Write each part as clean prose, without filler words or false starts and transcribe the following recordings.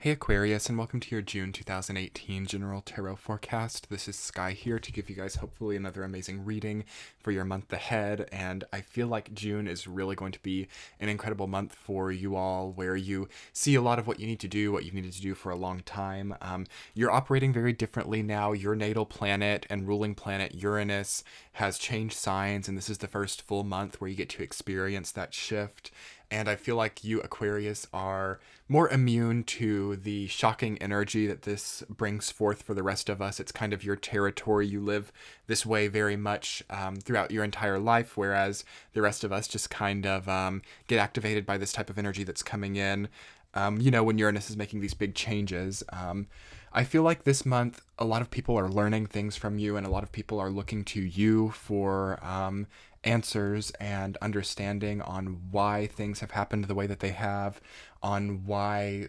Hey Aquarius, and welcome to your June 2018 General Tarot Forecast. This is Sky here to give you guys hopefully another amazing reading for your month ahead, and I feel like June is really going to be an incredible month for you all, where you see a lot of what you need to do, what you've needed to do for a long time. You're operating very differently now. Your natal planet and ruling planet Uranus has changed signs, and this is the first full month where you get to experience that shift. And I feel like you, Aquarius, are more immune to the shocking energy that this brings forth for the rest of us. It's kind of your territory. You live this way very much throughout your entire life, whereas the rest of us just kind of get activated by this type of energy that's coming in, when Uranus is making these big changes. I feel like this month, a lot of people are learning things from you, and a lot of people are looking to you for answers and understanding on why things have happened the way that they have, on why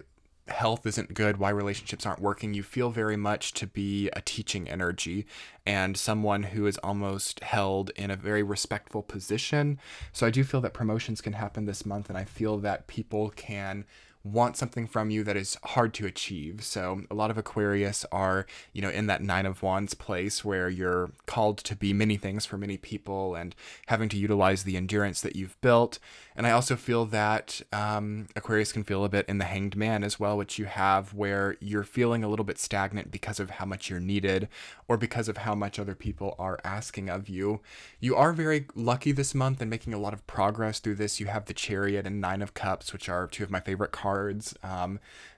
health isn't good, why relationships aren't working. You feel very much to be a teaching energy and someone who is almost held in a very respectful position. So I do feel that promotions can happen this month, and I feel that people can want something from you that is hard to achieve. So a lot of Aquarius are, in that Nine of Wands place where you're called to be many things for many people and having to utilize the endurance that you've built. And I also feel that Aquarius can feel a bit in the Hanged Man as well, which you have, where you're feeling a little bit stagnant because of how much you're needed or because of how much other people are asking of you. You are very lucky this month and making a lot of progress through this. You have the Chariot and Nine of Cups, which are two of my favorite cards.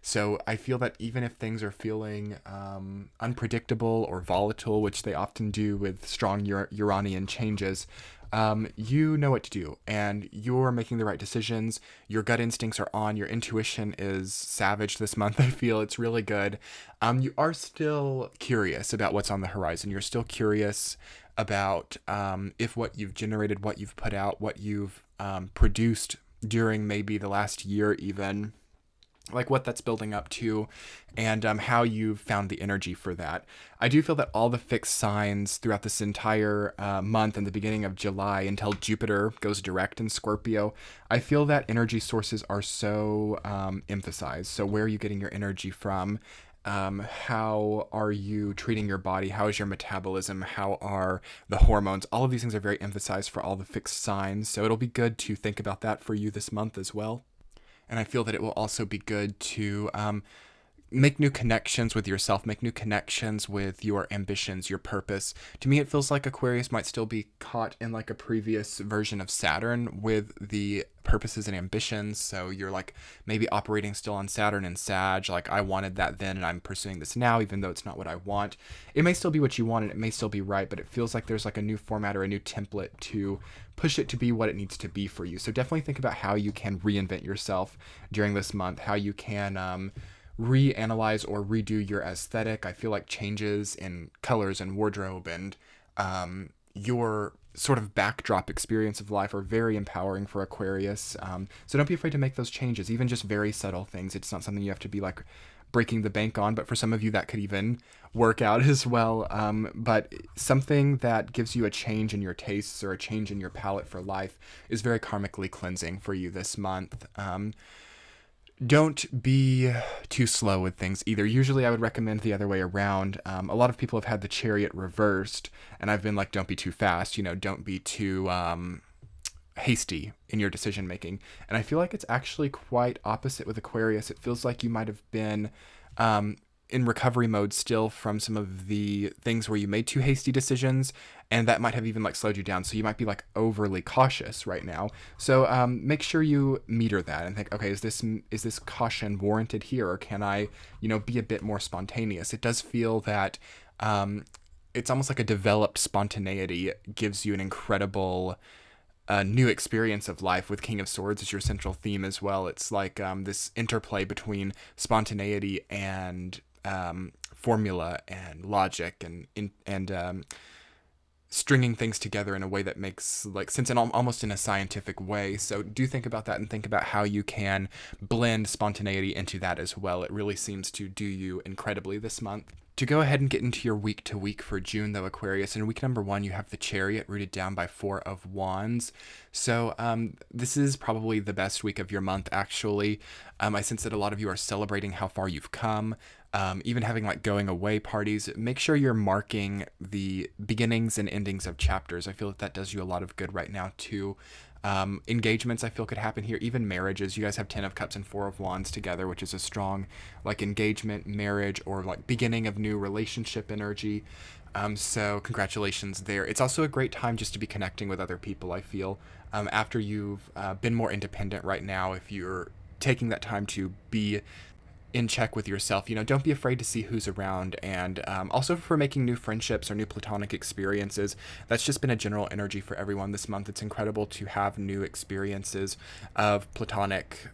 So I feel that even if things are feeling unpredictable or volatile, which they often do with strong Uranian changes, you know what to do, and you're making the right decisions. Your gut instincts are on. Your intuition is savage this month. I feel it's really good. You are still curious about what's on the horizon. You're still curious about if what you've generated, what you've put out, what you've produced during maybe the last year even, like what that's building up to, and how you've found the energy for that. I do feel that all the fixed signs throughout this entire month and the beginning of July until Jupiter goes direct in Scorpio, I feel that energy sources are so emphasized. So where are you getting your energy from? How are you treating your body? How is your metabolism? How are the hormones? All of these things are very emphasized for all the fixed signs. So it'll be good to think about that for you this month as well. And I feel that it will also be good to make new connections with yourself, make new connections with your ambitions, your purpose. To me, it feels like Aquarius might still be caught in like a previous version of Saturn with the purposes and ambitions. So you're like maybe operating still on Saturn and Sag, like I wanted that then and I'm pursuing this now, even though it's not what I want. It may still be what you want and it may still be right, but it feels like there's like a new format or a new template to push it to be what it needs to be for you. So definitely think about how you can reinvent yourself during this month, how you can reanalyze or redo your aesthetic. I feel like changes in colors and wardrobe and your sort of backdrop experience of life are very empowering for Aquarius. So don't be afraid to make those changes, even just very subtle things. It's not something you have to be like breaking the bank on, but for some of you that could even work out as well. But something that gives you a change in your tastes or a change in your palette for life is very karmically cleansing for you this month. Don't be too slow with things either. Usually I would recommend the other way around. A lot of people have had the Chariot reversed, and I've been like, don't be too fast, don't be too hasty in your decision making. And I feel like it's actually quite opposite with Aquarius. It feels like you might have been in recovery mode still from some of the things where you made too hasty decisions, and that might have even like slowed you down. So you might be like overly cautious right now. So make sure you meter that and think, okay, is this caution warranted here, or can I, be a bit more spontaneous? It does feel that it's almost like a developed spontaneity gives you an incredible new experience of life, with King of Swords as your central theme as well. It's like this interplay between spontaneity and formula and logic and stringing things together in a way that makes like sense and almost in a scientific way. So do think about that and think about how you can blend spontaneity into that as well. It really seems to do you incredibly this month. To go ahead and get into your week to week for June, though, Aquarius, in week number 1, you have the Chariot rooted down by 4 of Wands. So this is probably the best week of your month, actually. I sense that a lot of you are celebrating how far you've come, even having like going away parties. Make sure you're marking the beginnings and endings of chapters. I feel that that does you a lot of good right now, too. Engagements I feel could happen here, even marriages. You guys have 10 of Cups and 4 of Wands together, which is a strong like engagement, marriage, or like beginning of new relationship energy. So congratulations there. It's also a great time just to be connecting with other people, I feel. After you've been more independent right now, if you're taking that time to be in check with yourself, don't be afraid to see who's around, and also for making new friendships or new platonic experiences. That's just been a general energy for everyone this month. It's incredible to have new experiences of platonic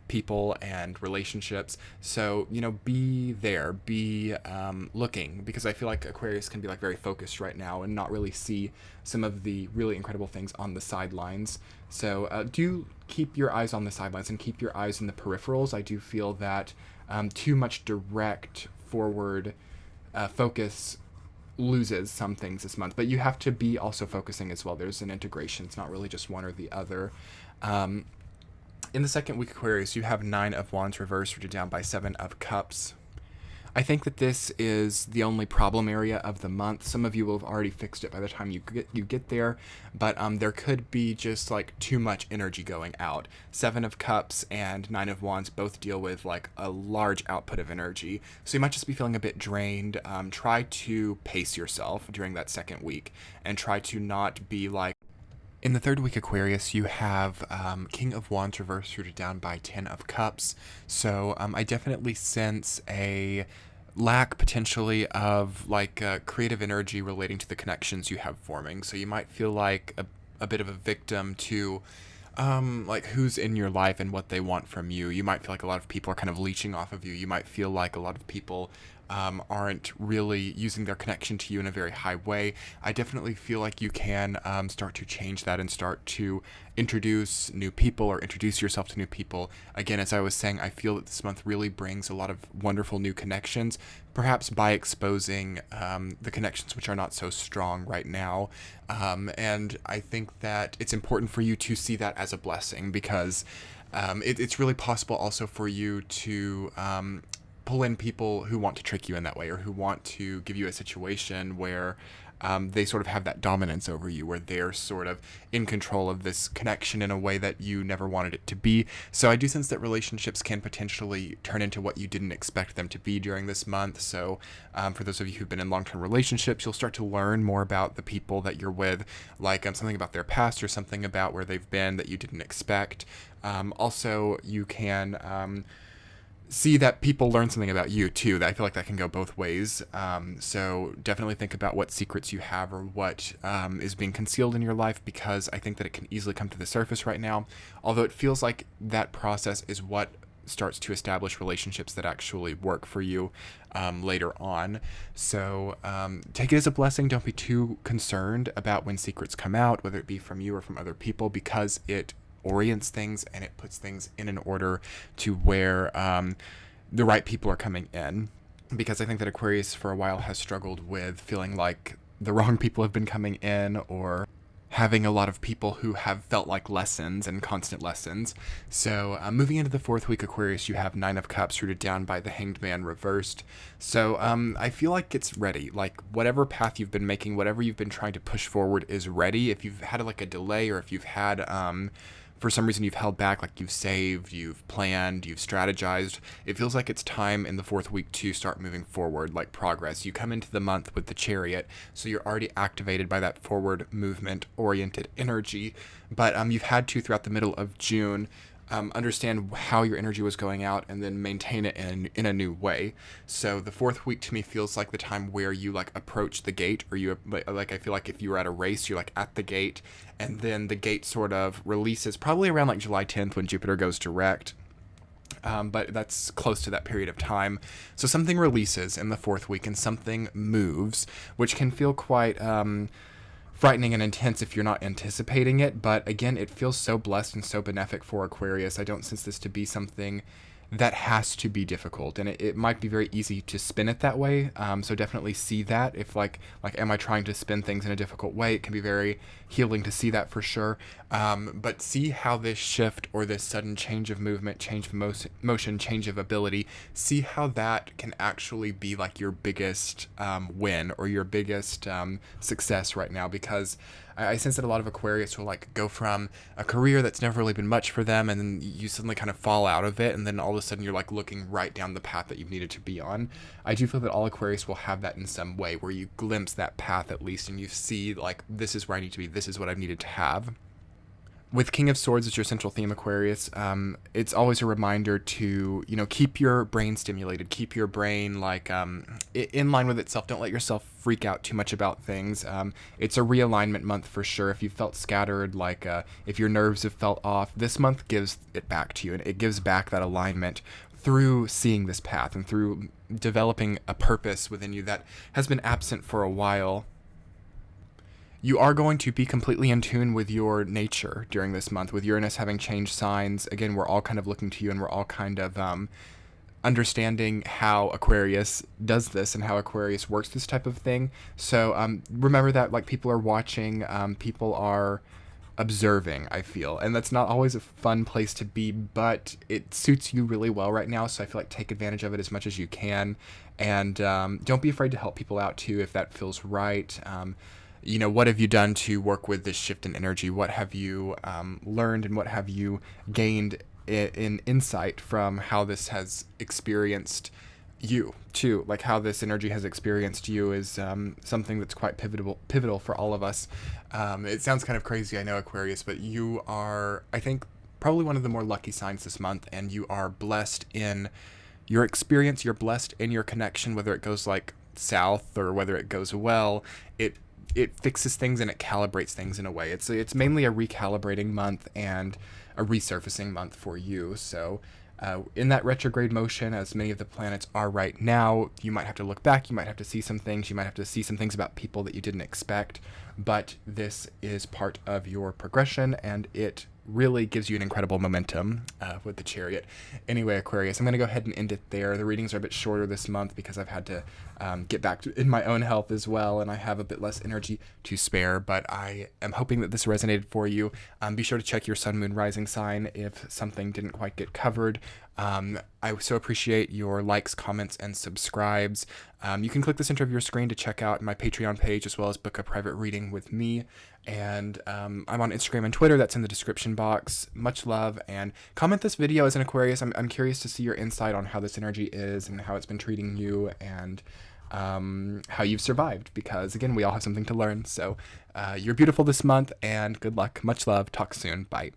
people and relationships. So be there, be looking, because I feel like Aquarius can be like very focused right now and not really see some of the really incredible things on the sidelines. So do keep your eyes on the sidelines and keep your eyes in the peripherals. I do feel that too much direct forward focus loses some things this month, but you have to be also focusing as well. There's an integration. It's not really just one or the other. In the second week, Aquarius, you have 9 of Wands reversed, rooted down by 7 of Cups. I think that this is the only problem area of the month. Some of you will have already fixed it by the time you get there, but there could be just like too much energy going out. 7 of Cups and 9 of Wands both deal with like a large output of energy, so you might just be feeling a bit drained. Try to pace yourself during that second week and try to not be like. In the third week, Aquarius, you have King of Wands reversed, rooted down by 10 of Cups. So I definitely sense a lack potentially of like creative energy relating to the connections you have forming. So you might feel like a bit of a victim to like who's in your life and what they want from you. You might feel like a lot of people are kind of leeching off of you. You might feel like a lot of people aren't really using their connection to you in a very high way. I definitely feel like you can start to change that and start to introduce new people or introduce yourself to new people. Again, as I was saying, I feel that this month really brings a lot of wonderful new connections, perhaps by exposing the connections which are not so strong right now. And I think that it's important for you to see that as a blessing, because it's really possible also for you to pull in people who want to trick you in that way, or who want to give you a situation where they sort of have that dominance over you, where they're sort of in control of this connection in a way that you never wanted it to be. So I do sense that relationships can potentially turn into what you didn't expect them to be during this month. So for those of you who've been in long-term relationships, you'll start to learn more about the people that you're with, like something about their past or something about where they've been that you didn't expect. Also, you can see that people learn something about you too. That I feel like that can go both ways. So definitely think about what secrets you have, or what is being concealed in your life, because I think that it can easily come to the surface right now. Although it feels like that process is what starts to establish relationships that actually work for you later on. So take it as a blessing. Don't be too concerned about when secrets come out, whether it be from you or from other people, because it orients things and it puts things in an order to where the right people are coming in. Because I think that Aquarius for a while has struggled with feeling like the wrong people have been coming in, or having a lot of people who have felt like lessons and constant lessons. So moving into the fourth week, Aquarius, you have 9 of Cups rooted down by the Hanged Man reversed. So I feel like it's ready. Like whatever path you've been making, whatever you've been trying to push forward is ready. If you've had like a delay, or if you've had for some reason you've held back, like you've saved, you've planned, you've strategized, it feels like it's time in the fourth week to start moving forward, like progress. You come into the month with the Chariot, so you're already activated by that forward movement oriented energy, but you've had to, throughout the middle of June, understand how your energy was going out and then maintain it in a new way. So the fourth week to me feels like the time where you like approach the gate, or you like, I feel like if you were at a race, you're like at the gate, and then the gate sort of releases probably around like July 10th when Jupiter goes direct. But that's close to that period of time. So something releases in the fourth week and something moves, which can feel quite frightening and intense if you're not anticipating it. But again, it feels so blessed and so benefic for Aquarius. I don't sense this to be something that has to be difficult, and it might be very easy to spin it that way. So definitely see that if am I trying to spin things in a difficult way? It can be very healing to see that for sure. But see how this shift or this sudden change of movement, change of motion, change of ability, see how that can actually be like your biggest win or your biggest success right now, because I sense that a lot of Aquarius will like go from a career that's never really been much for them, and then you suddenly kind of fall out of it, and then all of a sudden you're like looking right down the path that you've needed to be on. I do feel that all Aquarius will have that in some way, where you glimpse that path at least, and you see like, this is where I need to be, this is what I've needed to have. With King of Swords as your central theme, Aquarius, it's always a reminder to, keep your brain stimulated, keep your brain in line with itself. Don't let yourself freak out too much about things. It's a realignment month for sure. If you felt scattered, if your nerves have felt off, this month gives it back to you, and it gives back that alignment through seeing this path and through developing a purpose within you that has been absent for a while. You are going to be completely in tune with your nature during this month, with Uranus having changed signs. Again, we're all kind of looking to you, and we're all kind of understanding how Aquarius does this and how Aquarius works this type of thing. So remember that people are watching, people are observing, I feel. And that's not always a fun place to be, but it suits you really well right now. So I feel like take advantage of it as much as you can. And don't be afraid to help people out too if that feels right. What have you done to work with this shift in energy? What have you learned, and what have you gained in insight from how this has experienced you too? Like how this energy has experienced you is something that's quite pivotal for all of us. It sounds kind of crazy, I know, Aquarius, but you are, I think, probably one of the more lucky signs this month, and you are blessed in your experience. You're blessed in your connection, whether it goes south or whether it goes well. It fixes things and it calibrates things in a way. It's mainly a recalibrating month and a resurfacing month for you. So in that retrograde motion, as many of the planets are right now, you might have to look back, you might have to see some things, you might have to see some things about people that you didn't expect, but this is part of your progression, and it really gives you an incredible momentum with the Chariot. Anyway, Aquarius, I'm going to go ahead and end it there. The readings are a bit shorter this month because I've had to get back in my own health as well, and I have a bit less energy to spare, but I am hoping that this resonated for you. Be sure to check your sun, moon, rising sign if something didn't quite get covered. I so appreciate your likes, comments, and subscribes. You can click the center of your screen to check out my Patreon page, as well as book a private reading with me. And I'm on Instagram and Twitter. That's in the description box. Much love, and comment this video as an Aquarius. I'm curious to see your insight on how this energy is and how it's been treating you, and how you've survived, because again, we all have something to learn. So you're beautiful this month, and good luck. Much love. Talk soon. Bye.